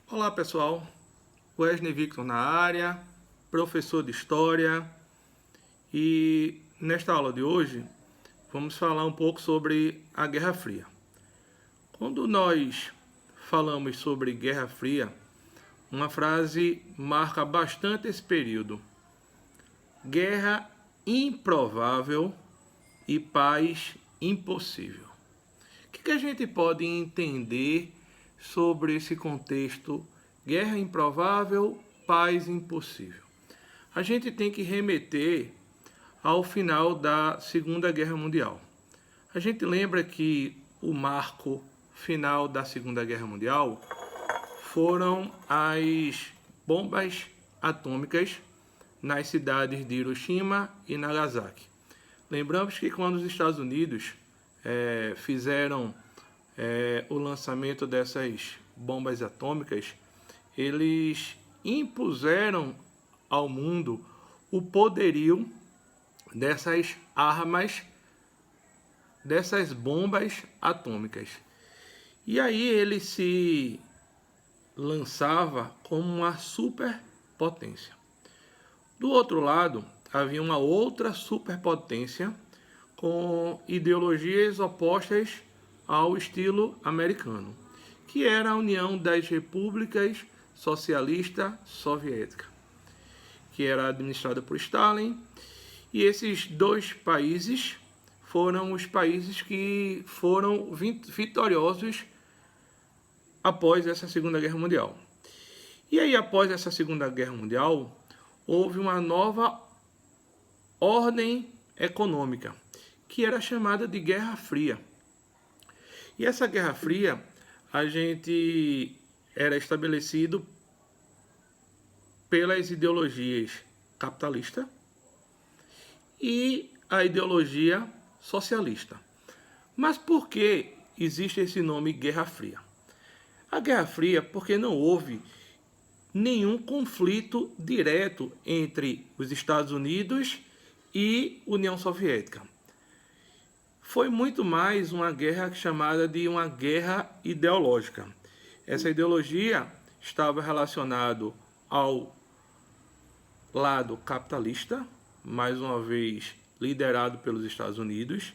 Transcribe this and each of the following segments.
Olá pessoal, Wesley Victor na área, professor de História, e nesta aula de hoje vamos falar um pouco sobre a Guerra Fria. Quando nós falamos sobre Guerra Fria, uma frase marca bastante esse período: guerra improvável e paz impossível. O que a gente pode entender sobre esse contexto, guerra improvável, paz impossível? A gente tem que remeter ao final da Segunda Guerra Mundial. A gente lembra que o marco final da Segunda Guerra Mundial foram as bombas atômicas nas cidades de Hiroshima e Nagasaki. Lembramos que quando os Estados Unidos fizeram o lançamento dessas bombas atômicas, eles impuseram ao mundo o poderio dessas armas, dessas bombas atômicas. E aí ele se lançava como uma superpotência. Do outro lado, havia uma outra superpotência com ideologias opostas ao estilo americano, que era a União das Repúblicas Socialista Soviética, que era administrada por Stalin. E esses dois países foram os países que foram vitoriosos após essa Segunda Guerra Mundial. E aí, após essa Segunda Guerra Mundial, houve uma nova ordem econômica, que era chamada de Guerra Fria. E essa Guerra Fria, era estabelecido pelas ideologias capitalista e a ideologia socialista. Mas por que existe esse nome Guerra Fria? A Guerra Fria porque não houve nenhum conflito direto entre os Estados Unidos e União Soviética. Foi muito mais uma guerra chamada de uma guerra ideológica. Essa ideologia estava relacionada ao lado capitalista, mais uma vez liderado pelos Estados Unidos,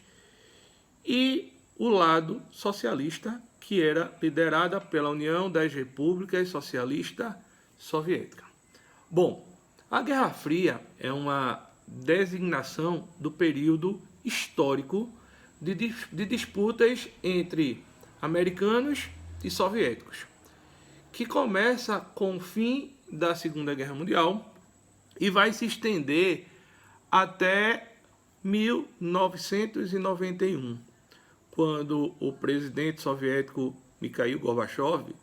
e o lado socialista, que era liderada pela União das Repúblicas Socialistas Soviéticas. Bom, a Guerra Fria é uma designação do período histórico de disputas entre americanos e soviéticos, que começa com o fim da Segunda Guerra Mundial e vai se estender até 1991, quando o presidente soviético Mikhail Gorbachev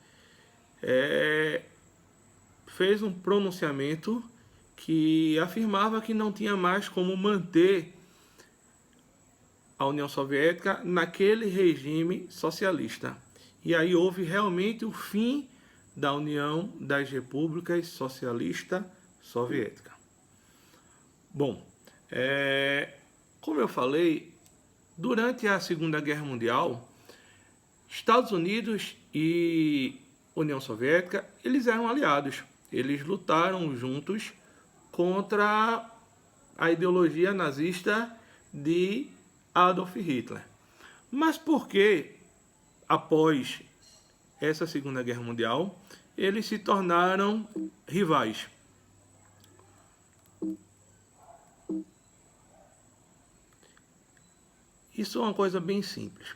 fez um pronunciamento que afirmava que não tinha mais como manter a União Soviética naquele regime socialista. E aí houve realmente o fim da União das Repúblicas Socialistas Soviéticas. Bom, como eu falei, durante a Segunda Guerra Mundial, Estados Unidos e União Soviética, eles eram aliados. Eles lutaram juntos contra a ideologia nazista de Adolf Hitler. Mas por que, após essa Segunda Guerra Mundial, eles se tornaram rivais? Isso é uma coisa bem simples.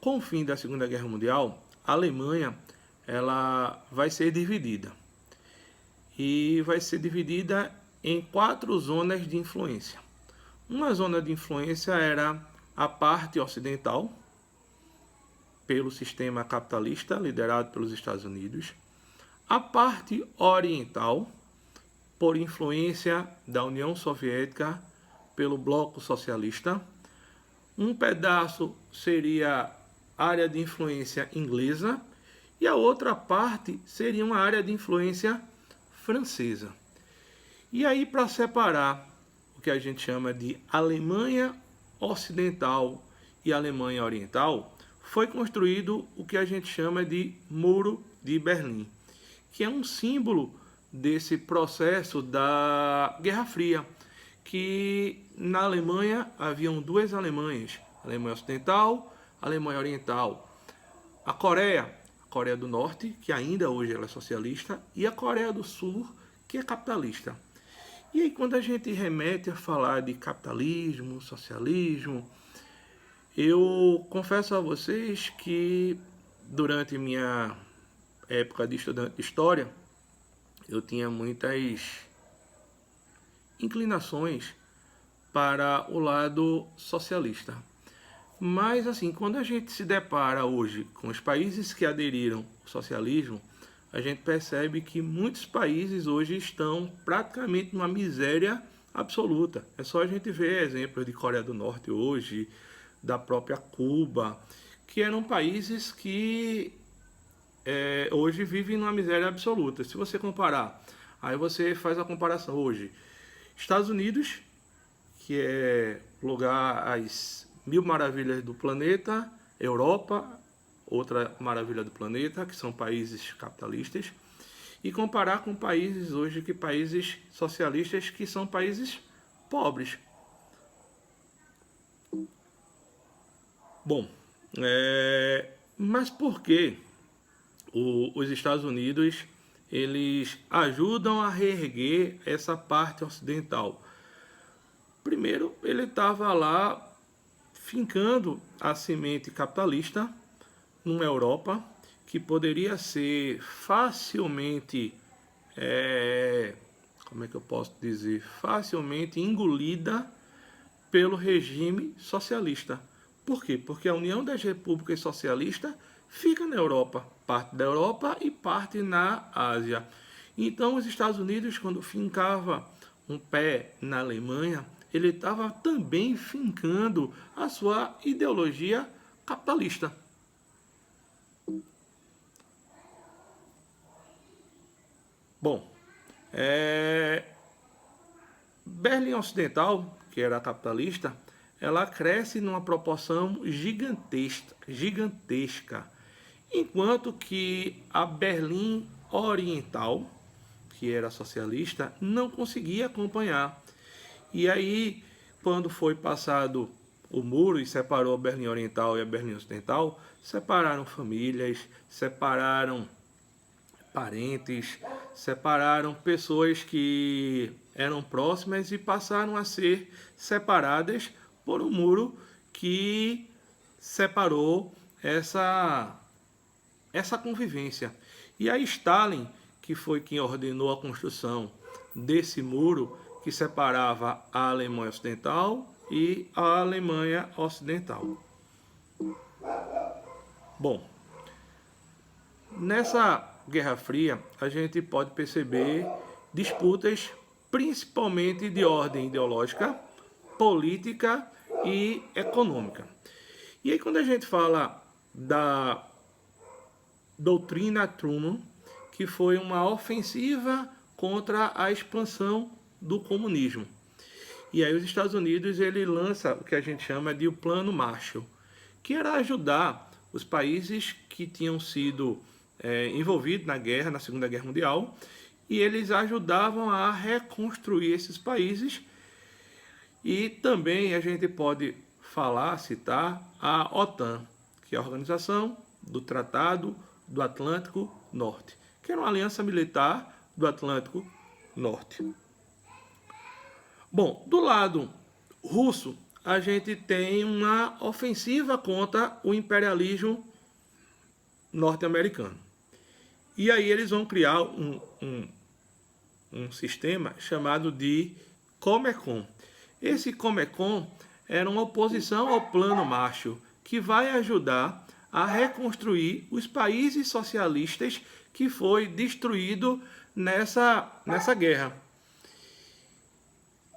Com o fim da Segunda Guerra Mundial, a Alemanha ela vai ser dividida. E vai ser dividida em 4 zonas de influência. Uma zona de influência era a parte ocidental, pelo sistema capitalista liderado pelos Estados Unidos. A parte oriental, por influência da União Soviética, pelo bloco socialista. Um pedaço seria área de influência inglesa e a outra parte seria uma área de influência francesa. E aí, para separar o que a gente chama de Alemanha Ocidental e Alemanha Oriental, foi construído o que a gente chama de Muro de Berlim, que é um símbolo desse processo da Guerra Fria, que na Alemanha haviam duas Alemanhas, a Alemanha Ocidental, a Alemanha Oriental. A Coreia do Norte, que ainda hoje ela é socialista, e a Coreia do Sul, que é capitalista. E aí quando a gente remete a falar de capitalismo, socialismo, eu confesso a vocês que durante minha época de estudante de história, eu tinha muitas inclinações para o lado socialista. Mas assim, quando a gente se depara hoje com os países que aderiram ao socialismo, a gente percebe que muitos países hoje estão praticamente numa miséria absoluta. É só a gente ver exemplos de Coreia do Norte hoje, da própria Cuba, que eram países que hoje vivem numa miséria absoluta. Se você comparar, aí você faz a comparação hoje. Estados Unidos, que é lugar às 1000 maravilhas do planeta, Europa, outra maravilha do planeta, que são países capitalistas, e comparar com países hoje, que países socialistas, que são países pobres. Bom, mas por que os Estados Unidos eles ajudam a reerguer essa parte ocidental? Primeiro, ele estava lá fincando a semente capitalista numa Europa que poderia ser facilmente, como é que eu posso dizer, facilmente engolida pelo regime socialista. Por quê? Porque a União das Repúblicas Socialistas fica na Europa, parte da Europa e parte na Ásia. Então, os Estados Unidos, quando fincava um pé na Alemanha, ele estava também fincando a sua ideologia capitalista. Bom, Berlim Ocidental, que era capitalista, ela cresce numa proporção gigantesca, enquanto que a Berlim Oriental, que era socialista, não conseguia acompanhar. E aí, quando foi passado o muro e separou a Berlim Oriental e a Berlim Ocidental, separaram famílias, separaram parentes, separaram pessoas que eram próximas e passaram a ser separadas por um muro que separou essa convivência. E aí Stalin, que foi quem ordenou a construção desse muro que separava a Alemanha Ocidental e a Alemanha Ocidental. Bom, nessa Guerra Fria, a gente pode perceber disputas principalmente de ordem ideológica, política e econômica. E aí, quando a gente fala da doutrina Truman, que foi uma ofensiva contra a expansão do comunismo. E aí os Estados Unidos ele lança o que a gente chama de o Plano Marshall, que era ajudar os países que tinham sido envolvidos na guerra, na Segunda Guerra Mundial, e eles ajudavam a reconstruir esses países. E também a gente pode citar a OTAN, que é a Organização do Tratado do Atlântico Norte, que era uma aliança militar do Atlântico Norte. Bom, do lado russo, a gente tem uma ofensiva contra o imperialismo norte-americano. E aí eles vão criar um sistema chamado de Comecon. Esse Comecon era uma oposição ao Plano Marshall, que vai ajudar a reconstruir os países socialistas que foi destruído nessa guerra.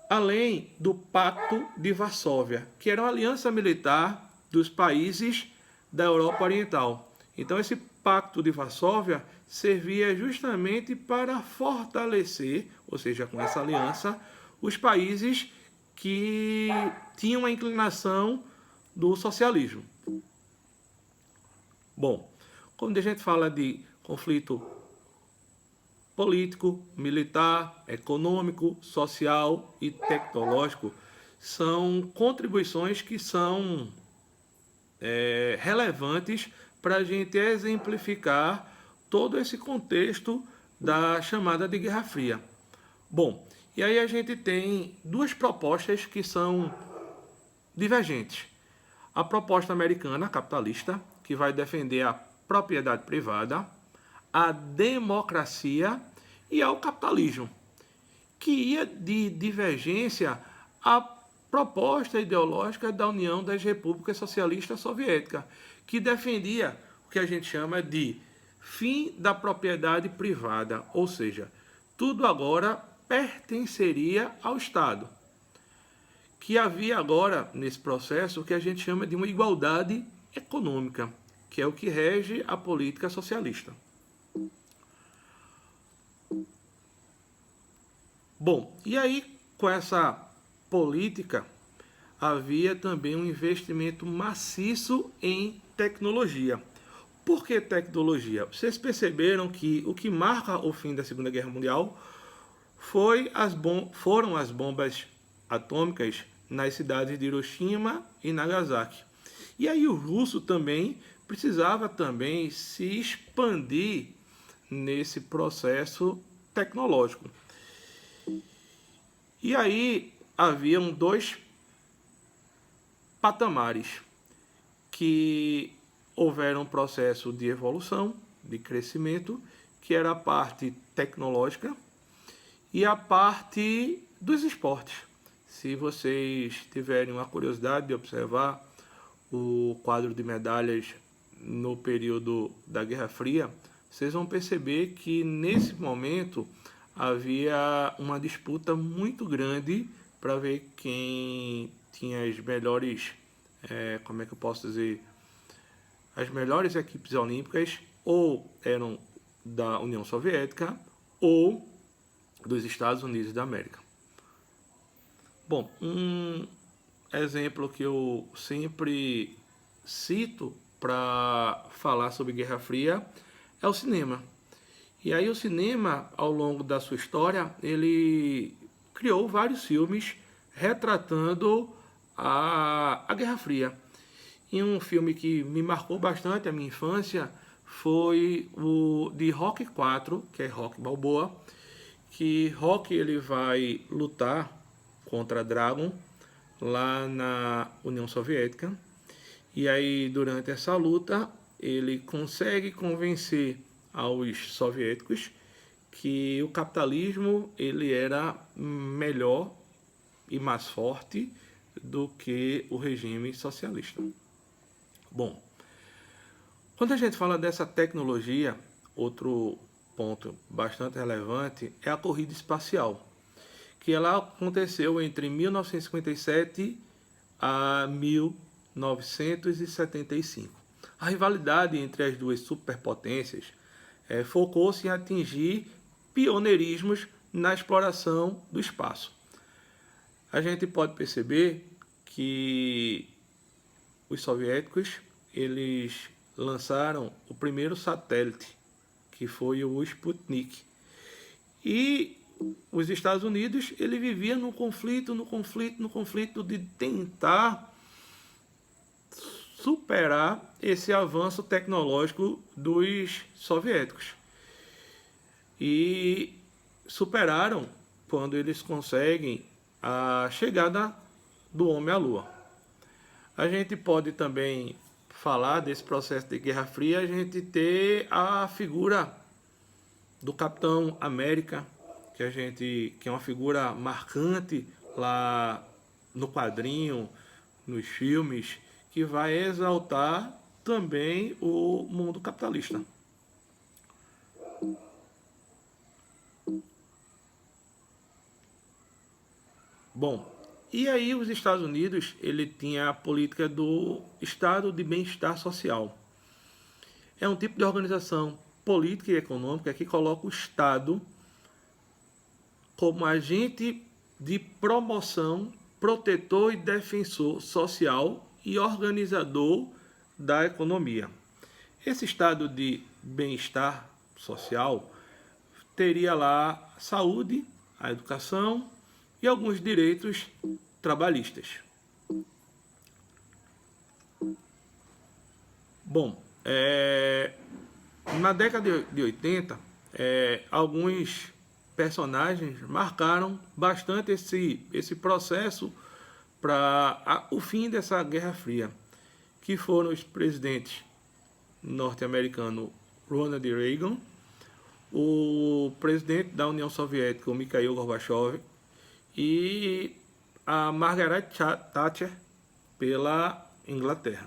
Além do Pacto de Varsóvia, que era uma aliança militar dos países da Europa Oriental. Então esse Pacto de Varsóvia servia justamente para fortalecer, ou seja, com essa aliança, os países que tinham a inclinação do socialismo. Bom, quando a gente fala de conflito político, militar, econômico, social e tecnológico, são contribuições que são relevantes para a gente exemplificar todo esse contexto da chamada de Guerra Fria. Bom, e aí a gente tem duas propostas que são divergentes. A proposta americana capitalista, que vai defender a propriedade privada, a democracia e ao capitalismo, que ia de divergência à proposta ideológica da União das Repúblicas Socialistas Soviéticas, que defendia o que a gente chama de fim da propriedade privada, ou seja, tudo agora pertenceria ao Estado. Que havia agora, nesse processo, o que a gente chama de uma igualdade econômica, que é o que rege a política socialista. Bom, e aí com essa política havia também um investimento maciço em tecnologia. Por que tecnologia? Vocês perceberam que o que marca o fim da Segunda Guerra Mundial foram as bombas atômicas nas cidades de Hiroshima e Nagasaki. E aí o russo também precisava também se expandir nesse processo tecnológico. E aí haviam dois patamares que houveram um processo de evolução, de crescimento, que era a parte tecnológica e a parte dos esportes. Se vocês tiverem uma curiosidade de observar o quadro de medalhas no período da Guerra Fria, vocês vão perceber que nesse momento havia uma disputa muito grande para ver quem tinha as melhores, como é que eu posso dizer, as melhores equipes olímpicas, ou eram da União Soviética ou dos Estados Unidos da América. Bom, um exemplo que eu sempre cito para falar sobre Guerra Fria é o cinema. E aí o cinema, ao longo da sua história, ele criou vários filmes retratando a Guerra Fria. E um filme que me marcou bastante a minha infância foi o de Rocky IV, que é Rocky Balboa, que Rocky ele vai lutar contra Dragon lá na União Soviética. E aí, durante essa luta, ele consegue convencer aos soviéticos que o capitalismo ele era melhor e mais forte do que o regime socialista. Bom, quando a gente fala dessa tecnologia, outro ponto bastante relevante é a corrida espacial, que ela aconteceu entre 1957 a 1975. A rivalidade entre as duas superpotências focou-se em atingir pioneirismos na exploração do espaço. A gente pode perceber que os soviéticos eles lançaram o primeiro satélite, que foi o Sputnik. E os Estados Unidos ele vivia no conflito de tentar superar esse avanço tecnológico dos soviéticos. E superaram quando eles conseguem a chegada do homem à Lua. A gente pode também falar desse processo de Guerra Fria, a gente ter a figura do Capitão América, que é uma figura marcante lá no quadrinho, nos filmes, que vai exaltar também o mundo capitalista. Bom, e aí os Estados Unidos ele tinha a política do Estado de Bem-Estar Social. É um tipo de organização política e econômica que coloca o Estado como agente de promoção, protetor e defensor social e organizador da economia. Esse estado de bem-estar social teria lá a saúde, a educação e alguns direitos trabalhistas. Bom, na década de 80, alguns personagens marcaram bastante esse processo para o fim dessa Guerra Fria, que foram os presidentes norte-americano Ronald Reagan, o presidente da União Soviética, o Mikhail Gorbachev, e a Margaret Thatcher pela Inglaterra.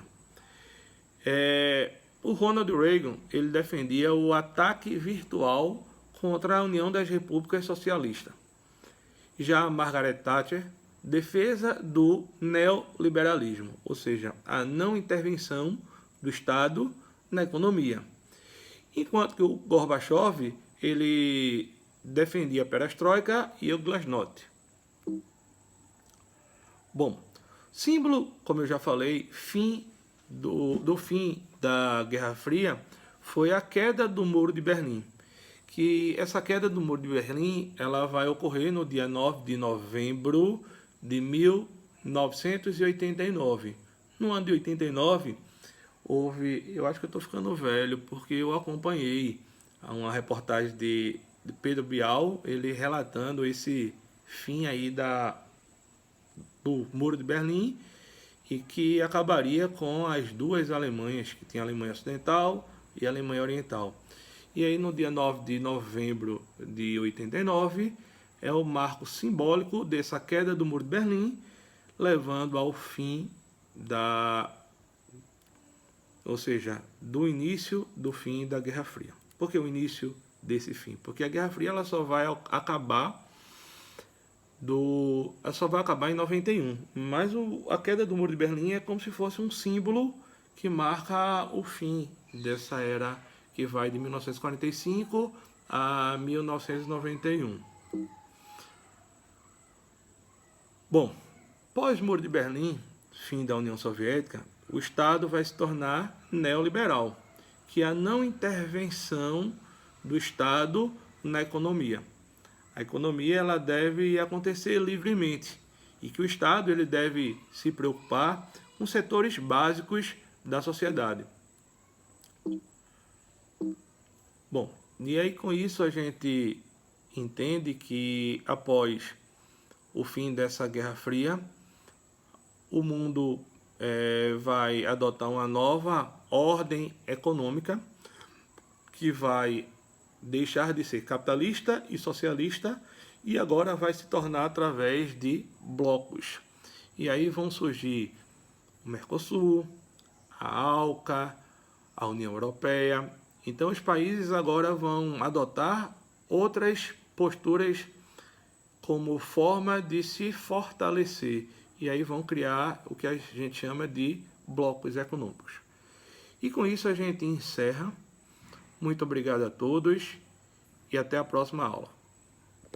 O Ronald Reagan ele defendia o ataque virtual contra a União das Repúblicas Socialistas. Já a Margaret Thatcher, defesa do neoliberalismo, ou seja, a não intervenção do Estado na economia. Enquanto que o Gorbachev ele defendia a perestroika e o glasnost. Bom, símbolo, como eu já falei, do fim da Guerra Fria foi a queda do Muro de Berlim. Que essa queda do Muro de Berlim ela vai ocorrer no dia 9 de novembro de 1989. No ano de 89, eu acho que eu estou ficando velho, porque eu acompanhei uma reportagem de Pedro Bial, ele relatando esse fim aí do Muro de Berlim, e que acabaria com as duas Alemanhas, que tinha a Alemanha Ocidental e a Alemanha Oriental. E aí no dia 9 de novembro de 89, é o marco simbólico dessa queda do Muro de Berlim, levando ao fim ou seja, do início do fim da Guerra Fria. Por que o início desse fim? Porque a Guerra Fria ela só vai acabar em 91. Mas a queda do Muro de Berlim é como se fosse um símbolo que marca o fim dessa era que vai de 1945 a 1991. Bom, pós-Muro de Berlim, fim da União Soviética, o Estado vai se tornar neoliberal, que é a não intervenção do Estado na economia. A economia ela deve acontecer livremente e que o Estado ele deve se preocupar com setores básicos da sociedade. Bom, e aí com isso a gente entende que após o fim dessa Guerra Fria, o mundo vai adotar uma nova ordem econômica que vai deixar de ser capitalista e socialista e agora vai se tornar através de blocos. E aí vão surgir o Mercosul, a ALCA, a União Europeia. Então os países agora vão adotar outras posturas como forma de se fortalecer. E aí vão criar o que a gente chama de blocos econômicos. E com isso a gente encerra. Muito obrigado a todos e até a próxima aula.